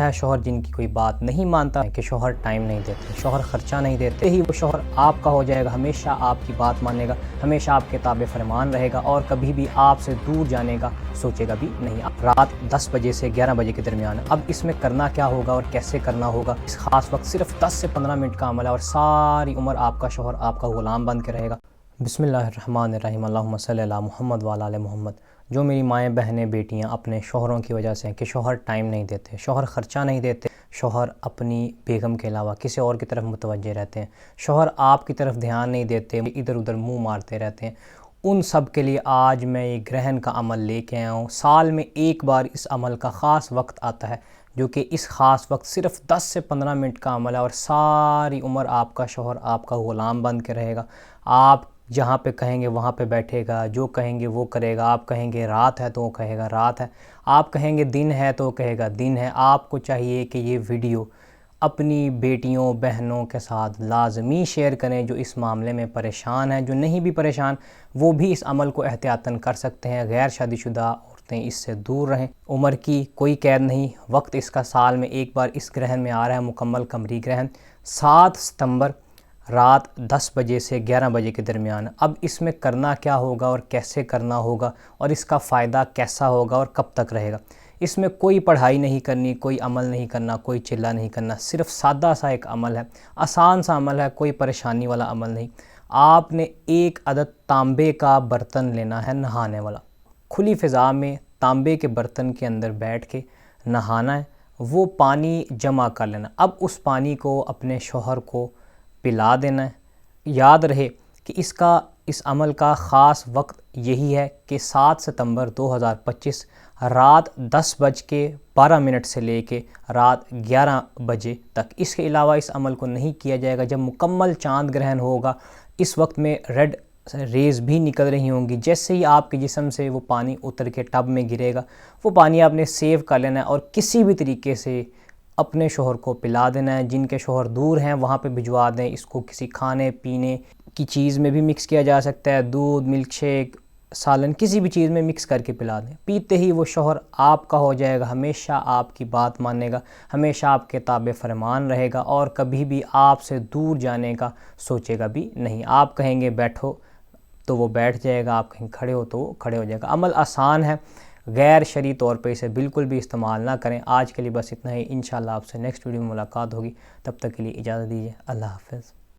ہے شوہر جن کی کوئی بات نہیں مانتا کہ شوہر ٹائم نہیں دیتے، شوہر خرچہ نہیں دیتے ہی وہ شوہر آپ کا ہو جائے گا، ہمیشہ آپ کی بات مانے گا، ہمیشہ آپ کے تابع فرمان رہے گا اور کبھی بھی آپ سے دور جانے کا سوچے گا بھی نہیں۔ رات 10 بجے سے 11 بجے کے درمیان اب اس میں کرنا کیا ہوگا اور کیسے کرنا ہوگا، اس خاص وقت صرف 10 سے 15 منٹ کا عمل ہے اور ساری عمر آپ کا شوہر آپ کا غلام بن کے رہے گا۔ بسم اللہ الرحمن الرحیم، اللہم صلی علی محمد وعلی آل محمد۔ جو میری مائیں بہنیں بیٹیاں اپنے شوہروں کی وجہ سے ہیں کہ شوہر ٹائم نہیں دیتے، شوہر خرچہ نہیں دیتے، شوہر اپنی بیگم کے علاوہ کسی اور کی طرف متوجہ رہتے ہیں، شوہر آپ کی طرف دھیان نہیں دیتے، ادھر ادھر منہ مارتے رہتے ہیں، ان سب کے لیے آج میں یہ گرہن کا عمل لے کے آیا ہوں۔ سال میں ایک بار اس عمل کا خاص وقت آتا ہے جو کہ اس خاص وقت صرف 10 سے 15 منٹ کا عمل ہے اور ساری عمر آپ کا شوہر آپ کا غلام بن کے رہے گا۔ آپ جہاں پہ کہیں گے وہاں پہ بیٹھے گا، جو کہیں گے وہ کرے گا، آپ کہیں گے رات ہے تو وہ کہے گا رات ہے، آپ کہیں گے دن ہے تو وہ کہے گا دن ہے۔ آپ کو چاہیے کہ یہ ویڈیو اپنی بیٹیوں بہنوں کے ساتھ لازمی شیئر کریں جو اس معاملے میں پریشان ہیں، جو نہیں بھی پریشان وہ بھی اس عمل کو احتیاطاً کر سکتے ہیں۔ غیر شادی شدہ عورتیں اس سے دور رہیں، عمر کی کوئی قید نہیں، وقت اس کا سال میں ایک بار اس گرہن میں آ رہا ہے، مکمل قمری گرہن 7 ستمبر رات 10 بجے سے 11 بجے کے درمیان۔ اب اس میں کرنا کیا ہوگا اور کیسے کرنا ہوگا اور اس کا فائدہ کیسا ہوگا اور کب تک رہے گا۔ اس میں کوئی پڑھائی نہیں کرنی، کوئی عمل نہیں کرنا، کوئی چلہ نہیں کرنا، صرف سادہ سا ایک عمل ہے، آسان سا عمل ہے، کوئی پریشانی والا عمل نہیں۔ آپ نے ایک عدد تانبے کا برتن لینا ہے نہانے والا، کھلی فضا میں تانبے کے برتن کے اندر بیٹھ کے نہانا ہے، وہ پانی جمع کر لینا۔ اب اس پانی کو اپنے شوہر کو پلا دینا ہے۔ یاد رہے کہ اس عمل کا خاص وقت یہی ہے کہ 7 ستمبر 2025 رات 10:12 سے لے کے رات 11 بجے تک۔ اس کے علاوہ اس عمل کو نہیں کیا جائے گا۔ جب مکمل چاند گرہن ہوگا اس وقت میں ریڈ ریز بھی نکل رہی ہوں گی، جیسے ہی آپ کے جسم سے وہ پانی اتر کے ٹب میں گرے گا وہ پانی آپ نے سیو کر لینا ہے اور کسی بھی طریقے سے اپنے شوہر کو پلا دینا ہے۔ جن کے شوہر دور ہیں وہاں پہ بھجوا دیں۔ اس کو کسی کھانے پینے کی چیز میں بھی مکس کیا جا سکتا ہے، دودھ، ملک شیک، سالن، کسی بھی چیز میں مکس کر کے پلا دیں۔ پیتے ہی وہ شوہر آپ کا ہو جائے گا، ہمیشہ آپ کی بات مانے گا، ہمیشہ آپ کے تابع فرمان رہے گا اور کبھی بھی آپ سے دور جانے کا سوچے گا بھی نہیں۔ آپ کہیں گے بیٹھو تو وہ بیٹھ جائے گا، آپ کہیں کھڑے ہو تو وہ کھڑے ہو جائے گا۔ عمل آسان ہے، غیر شرعی طور پہ اسے بالکل بھی استعمال نہ کریں۔ آج کے لیے بس اتنا ہی، انشاءاللہ آپ سے نیکسٹ ویڈیو میں ملاقات ہوگی، تب تک کے لیے اجازت دیجیے، اللہ حافظ۔